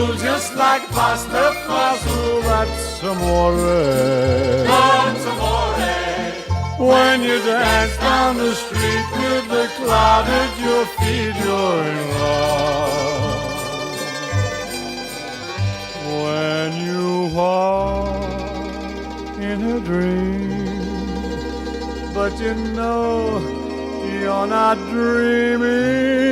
feel just like pasta fazool. That's amore. That's amore. When you dance down the street with the cloud at your feet, you're in love. When you walk in a dream, but you know you're not dreaming.